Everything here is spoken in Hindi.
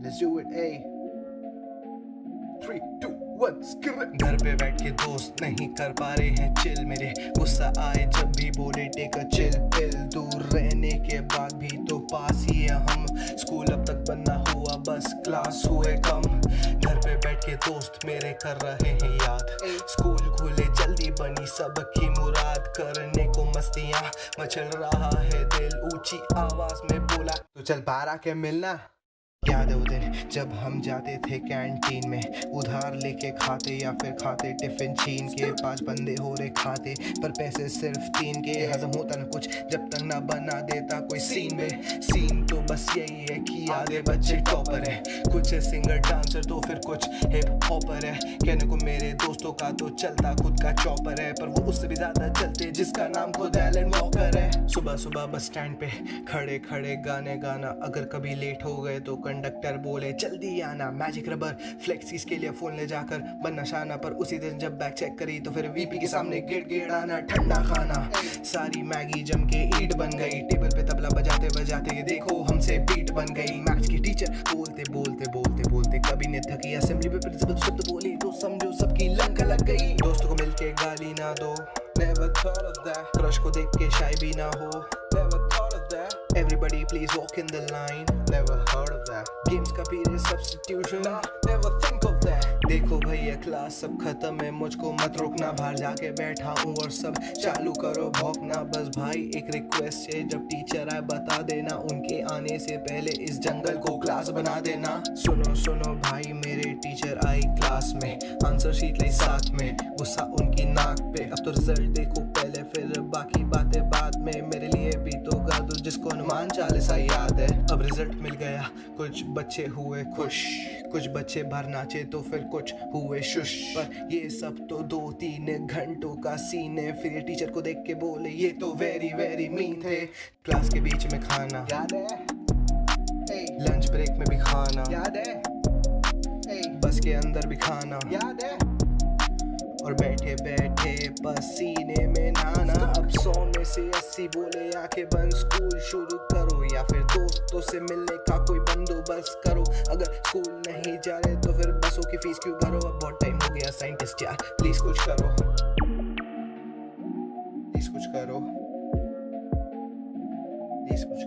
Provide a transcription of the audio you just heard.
Let's do it, A. 3, 2, 1, skip. घर पे बैठ के दोस्त नहीं कर पा रहे हैं चिल, मेरे गुस्सा आए जब भी बोले टेक अ चिल पिल। दूर रहने के बाद भी तो पास ही है हम, स्कूल अब तक बनना हुआ बस क्लास हुए कम। घर पे बैठ के दोस्त मेरे कर रहे हैं याद, स्कूल खुले जल्दी बनी सबकी मुराद। करने को मस्तियाँ मचल रहा है दिल, ऊंची आवाज में बोला तो चल बाहर आके मिलना। याद है वो दिन जब हम जाते थे कैंटीन में, उधार लेके खाते या फिर खाते टिफिन छीन के। 5 बंदे हो रहे खाते पर पैसे सिर्फ 3 के। हजम होता न कुछ जब तक ना बना देता कोई सीन में। सीन तो बस यही है कि आधे बच्चे टॉपर है, कुछ है सिंगर डांसर तो फिर कुछ हिप हॉपर है। कहने को मेरे दोस्तों का तो चलता खुद का चॉपर है, पर वो उससे भी ज्यादा चलते जिसका नाम खुद एलन वॉकर है। सुबह सुबह बस स्टैंड पे खड़े खड़े गाने गाना, अगर कभी लेट हो गए तो कंडक्टर बोले जल्दी आना। मैजिक रबर फ्लेक्सीज के लिए फोन ले जाकर बनना शाना, पर उसी दिन जब बैग चेक करी तो फिर वीपी के सामने गिड़ गिड़ाना। ठंडा खाना सारी मैगी जम के ईट बन गई, टेबल पे तबला बजाते बजाते देखो हमसे बीट बन गई। मैथ्स की टीचर बोलते बोलते बोलते बोलते कभी ने थकी, असेंबली में प्रिंसिपल शब्द बोली तो समझो सबकी लंक लग गई। दोस्तों को मिलके गाली ना दो, never thought of that। Crush को देख के शाय भी ना हो, never thought of that। Everybody please walk in the line, never heard of that। Games का period substitution, never think of that। देखो भैया क्लास सब खत्म है, मुझको मत रोकना, बाहर जाके बैठा हूँ और सब चालू करो भौंकना। बस भाई एक रिक्वेस्ट है, जब टीचर आए बता देना, उनके आने से पहले इस जंगल को क्लास बना देना। सुनो सुनो भाई मेरे टीचर आई क्लास में, आंसर शीट लाई साथ में, गुस्सा उनकी नाक पे। अब तो रिजल्ट देखो पहले फिर बाकी बातें बाद में, मेरे लिए भी तो गा दो जिसको हनुमान चालीसा याद है। अब रिजल्ट मिल गया, कुछ बच्चे हुए खुश, कुछ बच्चे बाहर नाचे तो फिर कुछ हुए शुश। पर ये सब तो 2-3 घंटों का सीन है, फिर ये टीचर को देख के बोले ये तो वेरी वेरी मीन थे। क्लास के बीच में खाना याद है, लंच ब्रेक में भी खाना याद है, बस के अंदर भी खाना याद है, और बैठे बैठे पसीने में नहाना। अब 100 में से 80 बोले आके बंद स्कूल शुरू करो, या फिर दोस्तों से मिलने का कोई बंदोबस्त करो। अगर स्कूल नहीं जा रहे तो फिर बसों की फीस क्यों भरो। अब बहुत टाइम हो गया साइंटिस्ट यार, प्लीज कुछ करो, प्लीज कुछ करो, प्लीज कुछ